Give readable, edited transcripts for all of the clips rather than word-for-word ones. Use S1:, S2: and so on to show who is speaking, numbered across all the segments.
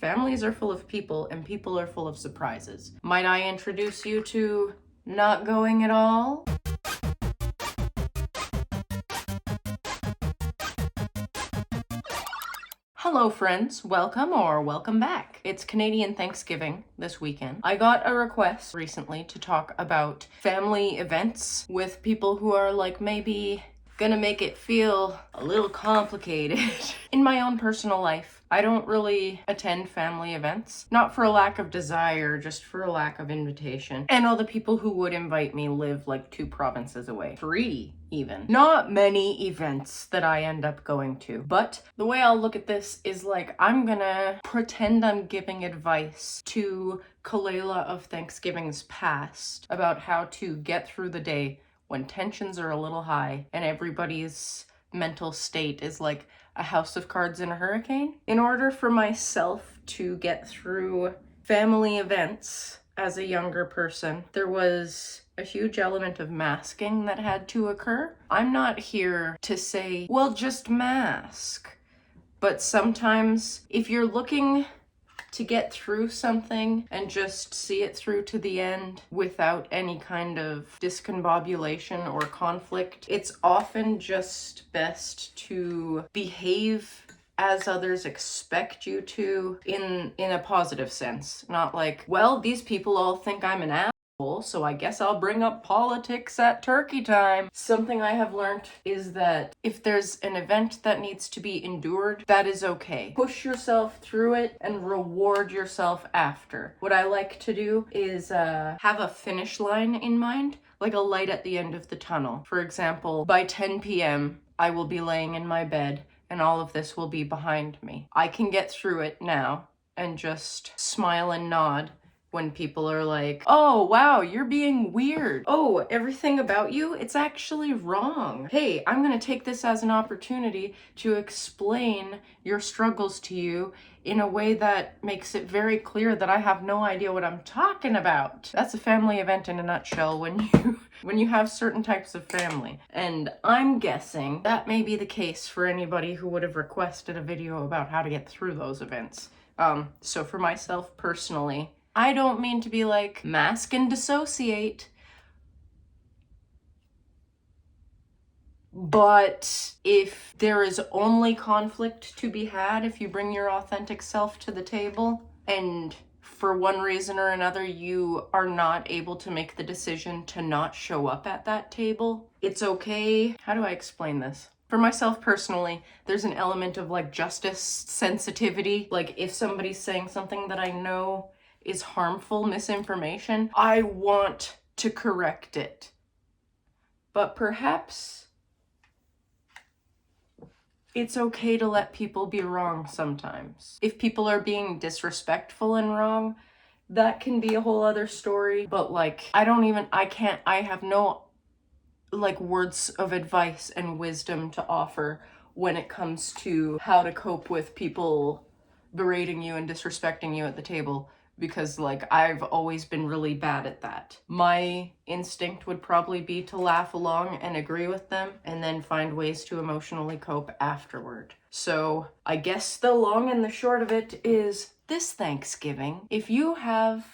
S1: Families are full of people, and people are full of surprises. Might I introduce you to not going at all? Hello friends, welcome or welcome back. It's Canadian Thanksgiving this weekend. I got a request recently to talk about family events with people who are like maybe gonna make it feel a little complicated. In my own personal life, I don't really attend family events. Not for a lack of desire, just for a lack of invitation. And all the people who would invite me live like 2 provinces away. 3 even. Not many events that I end up going to. But the way I'll look at this is like I'm gonna pretend I'm giving advice to Kalela of Thanksgiving's past about how to get through the day when tensions are a little high and everybody's mental state is like a house of cards in a hurricane. In order for myself to get through family events as a younger person, there was a huge element of masking that had to occur. I'm not here to say, well, just mask. But sometimes if you're looking to get through something and just see it through to the end without any kind of discombobulation or conflict, it's often just best to behave as others expect you to in a positive sense. Not like, well, these people all think I'm an asshole, so I guess I'll bring up politics at turkey time. Something I have learned is that if there's an event that needs to be endured, that is okay. Push yourself through it and reward yourself after. What I like to do is have a finish line in mind, like a light at the end of the tunnel. For example, by 10 p.m., I will be laying in my bed and all of this will be behind me. I can get through it now and just smile and nod when people are like, oh, wow, you're being weird. Oh, everything about you, it's actually wrong. Hey, I'm gonna take this as an opportunity to explain your struggles to you in a way that makes it very clear that I have no idea what I'm talking about. That's a family event in a nutshell when you have certain types of family. And I'm guessing that may be the case for anybody who would have requested a video about how to get through those events. So for myself personally, I don't mean to be like, mask and dissociate. But if there is only conflict to be had if you bring your authentic self to the table, and for one reason or another you are not able to make the decision to not show up at that table, it's okay. How do I explain this? For myself personally, there's an element of like justice sensitivity. Like if somebody's saying something that I know is harmful misinformation, I want to correct it. But perhaps it's okay to let people be wrong sometimes. If people are being disrespectful and wrong, that can be a whole other story. But like, I have no like words of advice and wisdom to offer when it comes to how to cope with people berating you and disrespecting you at the table. Because like I've always been really bad at that. My instinct would probably be to laugh along and agree with them and then find ways to emotionally cope afterward. So I guess the long and the short of it is this Thanksgiving, if you have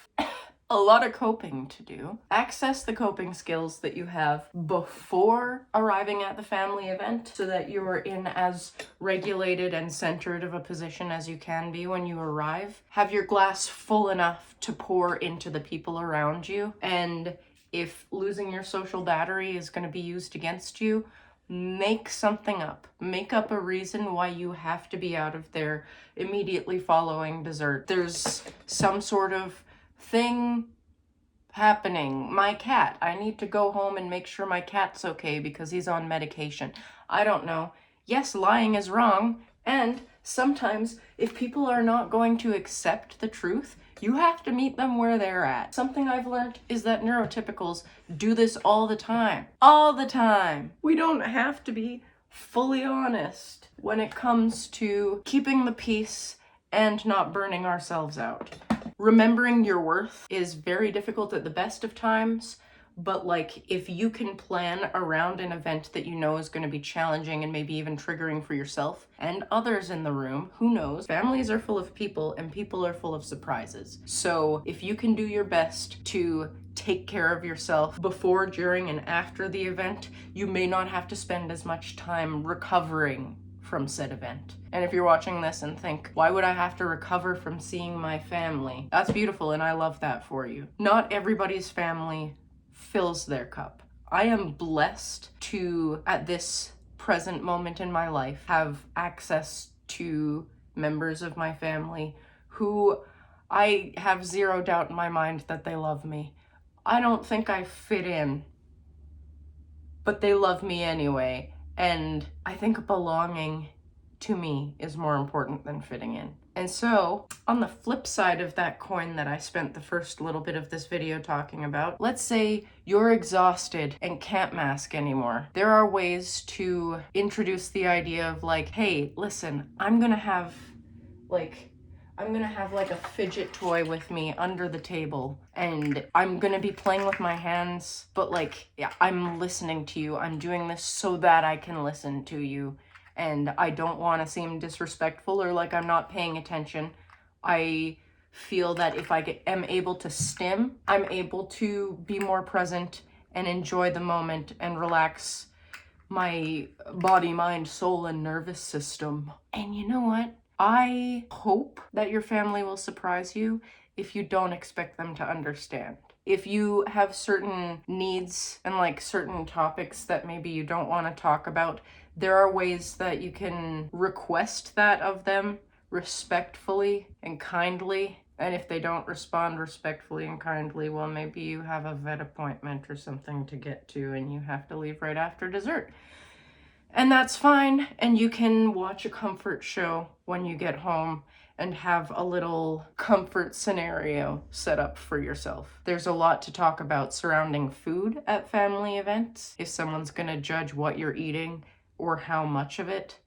S1: a lot of coping to do, access the coping skills that you have before arriving at the family event so that you're in as regulated and centered of a position as you can be when you arrive. Have your glass full enough to pour into the people around you. And if losing your social battery is going to be used against you, make something up. Make up a reason why you have to be out of there immediately following dessert. There's some sort of thing happening. My cat. I need to go home and make sure my cat's okay because he's on medication. I don't know. Yes, lying is wrong. And sometimes if people are not going to accept the truth, you have to meet them where they're at. Something I've learned is that neurotypicals do this all the time. All the time. We don't have to be fully honest when it comes to keeping the peace and not burning ourselves out. Remembering your worth is very difficult at the best of times, but like if you can plan around an event that you know is going to be challenging and maybe even triggering for yourself and others in the room, who knows? Families are full of people and people are full of surprises. So if you can do your best to take care of yourself before, during, and after the event, you may not have to spend as much time recovering from said event. And if you're watching this and think, why would I have to recover from seeing my family? That's beautiful, and I love that for you. Not everybody's family fills their cup. I am blessed to, at this present moment in my life, have access to members of my family who I have zero doubt in my mind that they love me. I don't think I fit in, but they love me anyway. And I think belonging to me is more important than fitting in. And so, on the flip side of that coin that I spent the first little bit of this video talking about, let's say you're exhausted and can't mask anymore. There are ways to introduce the idea of like, hey, listen, I'm gonna have like a fidget toy with me under the table, and I'm gonna be playing with my hands, but like, yeah, I'm listening to you. I'm doing this so that I can listen to you, and I don't want to seem disrespectful or like I'm not paying attention. I feel that if I am able to stim, I'm able to be more present and enjoy the moment and relax my body, mind, soul, and nervous system. And you know what? I hope that your family will surprise you if you don't expect them to understand. If you have certain needs and like certain topics that maybe you don't want to talk about, there are ways that you can request that of them respectfully and kindly. And if they don't respond respectfully and kindly, well, maybe you have a vet appointment or something to get to and you have to leave right after dessert. And that's fine, and you can watch a comfort show when you get home and have a little comfort scenario set up for yourself. There's a lot to talk about surrounding food at family events. If someone's gonna judge what you're eating or how much of it,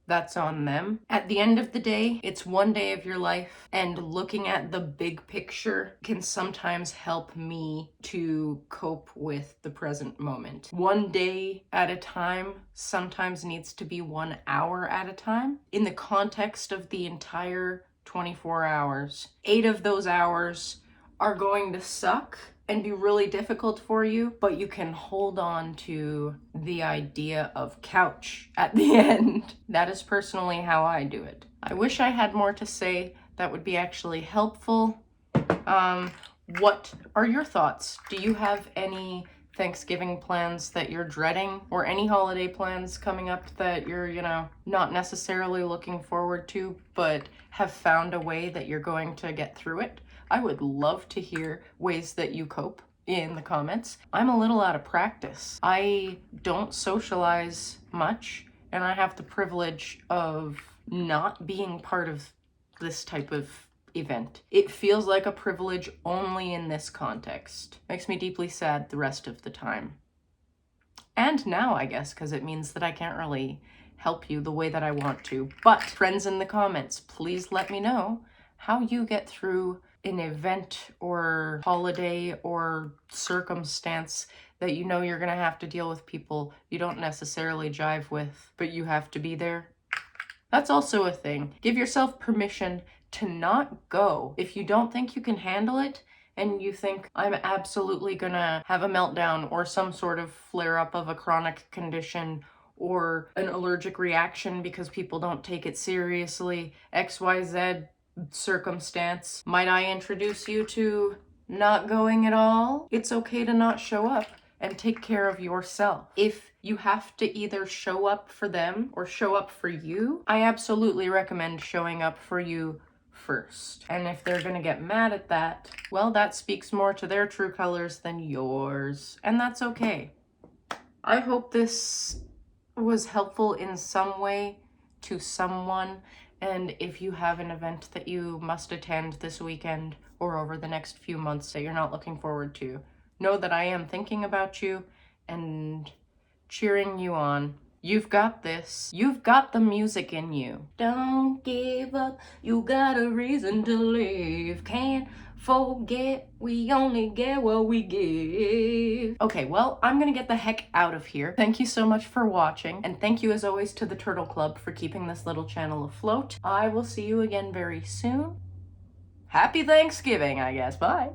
S1: that's on them. At the end of the day, it's one day of your life, and looking at the big picture can sometimes help me to cope with the present moment. One day at a time sometimes needs to be 1 hour at a time. In the context of the entire 24 hours, 8 of those hours are going to suck and be really difficult for you, but you can hold on to the idea of couch at the end. That is personally how I do it. I wish I had more to say that would be actually helpful. What are your thoughts? Do you have any Thanksgiving plans that you're dreading, or any holiday plans coming up that you're, not necessarily looking forward to, but have found a way that you're going to get through it? I would love to hear ways that you cope in the comments. I'm a little out of practice. I don't socialize much, and I have the privilege of not being part of this type of event. It feels like a privilege only in this context. Makes me deeply sad the rest of the time. And now, I guess, because it means that I can't really help you the way that I want to. But friends in the comments, please let me know how you get through an event or holiday or circumstance that you know you're gonna have to deal with people you don't necessarily jive with, but you have to be there. That's also a thing. Give yourself permission to not go if you don't think you can handle it and you think, I'm absolutely gonna have a meltdown or some sort of flare-up of a chronic condition or an allergic reaction because people don't take it seriously, XYZ circumstance. Might I introduce you to not going at all? It's okay to not show up and take care of yourself. If you have to either show up for them or show up for you, I absolutely recommend showing up for you first. And if they're gonna get mad at that, well, that speaks more to their true colors than yours, and that's okay. I hope this was helpful in some way to someone. And if you have an event that you must attend this weekend or over the next few months that you're not looking forward to, know that I am thinking about you and cheering you on. You've got this. You've got the music in you. Don't give up. You got a reason to live. Can't forget we only get what we give. Okay, well, I'm gonna get the heck out of here. Thank you so much for watching, and thank you as always to the Turtle Club for keeping this little channel afloat. I will see you again very soon. Happy Thanksgiving, I guess. Bye.